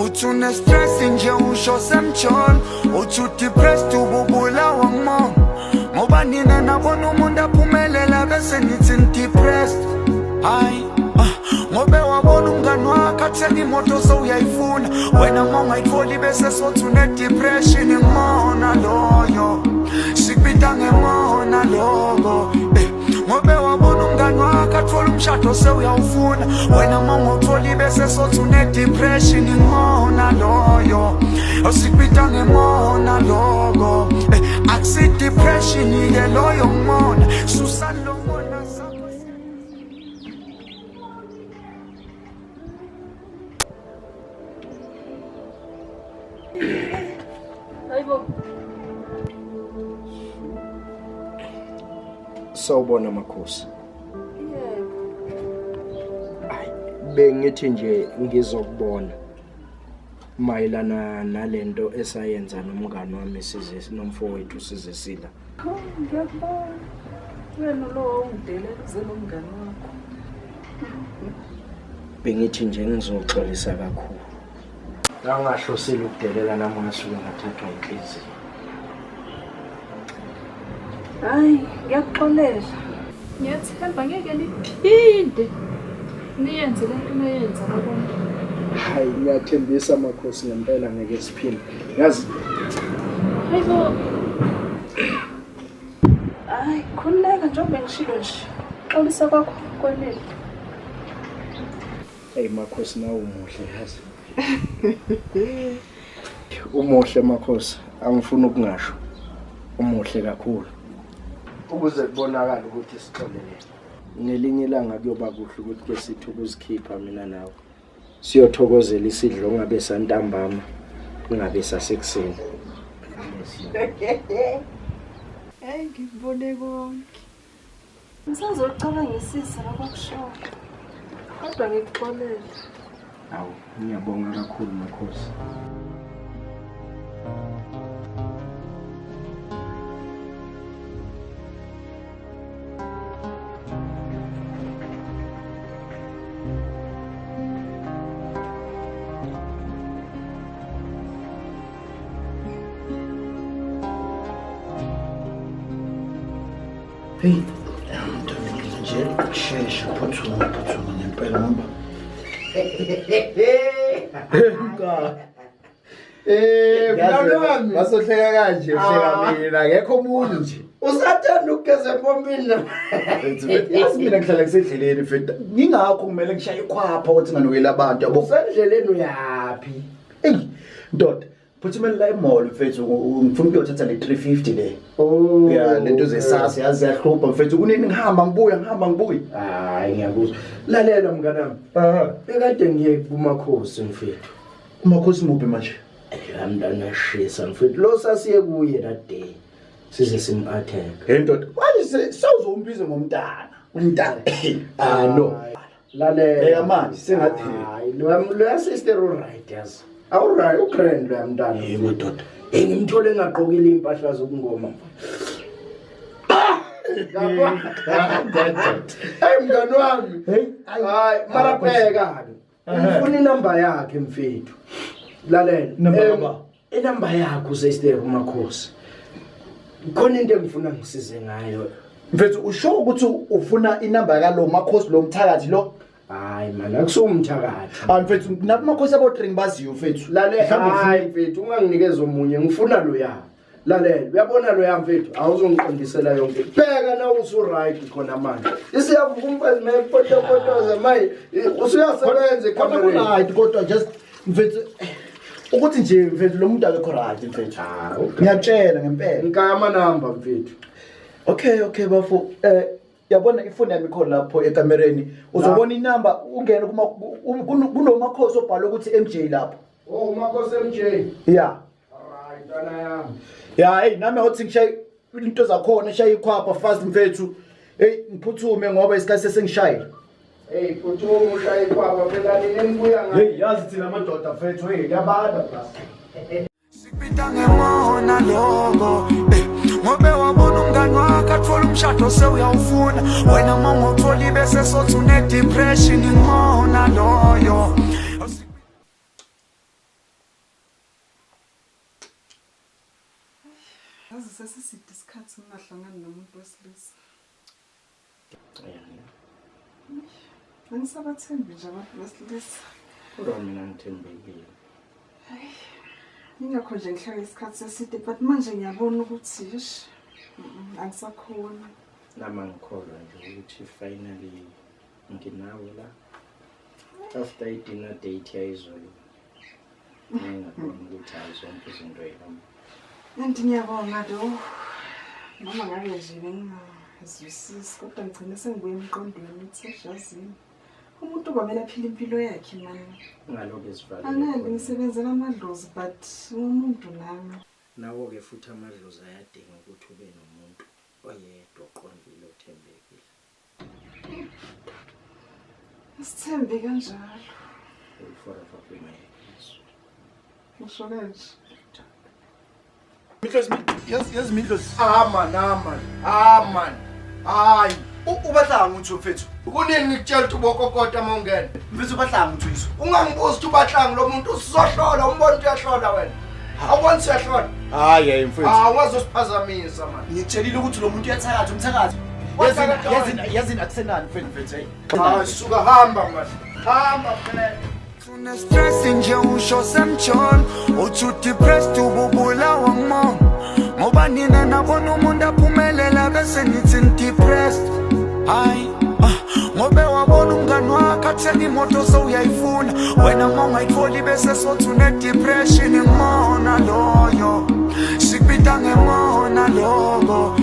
uthi une-stress nje usho semtshona, uthi udepressed ububulawa ngumona. Ngoba nina nabona umuntu aphumelela bese nithi ni-depressed. Hayi ngobe wabona umngani wakho athenga imoto sowuyayifuna, wena uma ungayitholi bese sothi une-depression. Ngimona loyo, sikubita ngemona logo. Ngobe wabona umngani wakho athola umshado sewuyawufuna, wena uma ungawutholi bese sothi une-depression. Ngimona loyo, sikubita ngemona logo. Akusi-depression-ke loyo ngimona, susani lo mona sakho. Hayibo. Sawubona Makhosi. Yebo. Hayi, bengithi nje ngizokubona mayelana nalento esayenza nomngani wami nomfowethu Sizesila. Ngiyabona. Wena lo ungidelela zelomngani wakho. Bengithi nje ngizoxolisa kakhulu. Angahlosile ukudelela nami ngasuke ngathathwa inhliziyo. Hayi, ngiyakuxolela. Ngiyathemba ngeke niphinde niyenze lento niyenza abantu. Hayi, ngiyathembisa Makhosi ngempela ngeke siphinde. Yazi Hayibo. Hayi, khuleka njengoba ngishilo nje. Xolisa kwakho kwenele. hey Makhosi, nawe umuhle yazi. Umuhle Makhosi, angifuni ukungasho. Umuhle kakhulu. Ukuze kubonakala ukuthi sixolele. Ngelinye ilanga kuyoba kuhle ukuthi ke sithi ukuzikhipha mina nawe. Siyothokozela isidlo ngabe santambama, ngabe sasekuseni. Hey, ngikubone konke. Ngisazocabangisa lapha kushoyo. Kodwa ngikuxolela. Awu, ngiyabonga kakhulu Makhosi. Hey, nje shesha phuthuma ngempela ngoba mntwana wami basohleka kanje uhleka mina akekho umuntu nje. usathanda ukugeza empompini na. Yazi mina ngihlala ngisendleleni mfethu. Ngingakho kumele ngishaye ikhwapha ukuthi nganokela abantu yabo. Usendleleni uyapi? Hey, ndoda, phuthumela la emall mfethu ngifuna ukuyothatha le 350 le. Oh, ya lento zesasi yazi yahlupha mfethu. Kunini ngihamba ngibuya. Hayi ngiyakuzwa. Lalela mngani wami. Bekade ngiye kuMakhosi mfethu. Umakhosi muphi manje? Mntana shisa mfethu. Lo sasiye kuye that day. Size sim-attack. Hey ndoda, manje sawuzombiza ngomntana. Umntana. No. Lalela manje sengathi. Hayi, lo sister alright yazi. Alright, ugrand lo mntana. Yebo ndoda. Ngimthole engaqokile impahla zokungoma. Hey mngani wami. Hayi, mara bheka ke. Ngifuna inamba yakhe mfethu. Lalela. Inamba yakho sister uMakhosi. Khona into engifuna ngisize ngayo. Mfethu usho ukuthi ufuna inamba yalo Makhosi lo mthakathi lo? Hayi man, akusumthakathi. Mfethu nakumakhosi abo-train baziyo mfethu. Hayi mfethu, unganginikeza omunye, ngifuna lo ya. Lalela, uyabona lo ya mfethu, awuzongiqondisela yonke. Bheka na usu-right khona manje. Isiyavuka umfazi mayepotopotoza maye usuyasebenza ekamereni. Right, kodwa just mfethu ukuthi nje mfethu lo muntu akekho right mfethu. Ngiyatshela ngempela. Ngikaya amanamba mfethu. Okay bafo. Yabona ifoni yami khona lapho ekamereni. Uzobona inamba ungene kunomakhosi obhala ukuthi MJ lapho. Oh, umakhosi MJ. Yeah. Alright, dana yami. Yeah, hey nami awuthi ngishaye into zakhona shaye ikhwapha fast mfethu. Hey ngiphuthume ngoba isikhathi sesengishayile. Hey, phuthume ushaye ikhwapha phela nini nibuya ngayo. Hey yazi thina amadoda mfethu hey yabada plus. Sikubita ngemona logo. Ngobe wabona umngani wakho athola umshado sewuyawufuna, wena uma ungawutholi bese sothi une-depression. Ngimona loyo. yazi sesiside isikhathi ngingahlangani nomuntu wesilisa. Angisabathembi nje abantu besilisa. Kodwa mina ngithembekile. Ingakho nje ngihlala isikhathi seside but manje ngiyabona ukuthi angisakhona. Nama ngikholwa nje ukuthi finally nginawe la. After i-dinner date yayizolo. Ngiyabona ukuthi azonke izinto yami. Ngiyabonga do. Noma ngabe nje bengingazwisisi kodwa ngigcine sengibuye emqondweni ukuthi yazini. Umuntu kwamele aphile impilo yakhe manje. Ngalokho esivalile. Angeke ngisebenzela amadlozi but umuntu nami. Nawo ke futhi amadlozi ayadinga ukuthi ube nomuntu oyedwa oqondile othembekile. Sithembe kanjalo. Forever be my peace. Usho kanje. Yes Midlozi. Man. Hayi. Ubahlanga uthi mfethu. Kunini ngikutshela ukuthi ubokokota mawungena? Mfethu ubahlanga uthi yiso. Ungangibuza ukuthi ubahlanga lo muntu usizohlola, umbona ukuthi uyahlola wena. Awubona siyahlola. Hayi mfethu. Ungazosiphazamisa man. Ngitshelile ukuthi lo muntu uyathakatha umthakathi. Yazini akusenani mfethu hey. Hayi suka hamba man. Hamba phela. Tune stress nje usho semtshon uthi depressed ububula wangmo ngoba nina nabona umuntu aphumelela bese nithi depressed hayi ngobe wabona umngani wakhe athenga imoto so uyayifuna wena mawungayitholi bese sothi une depression ngimona loyo sikubita ngemona logo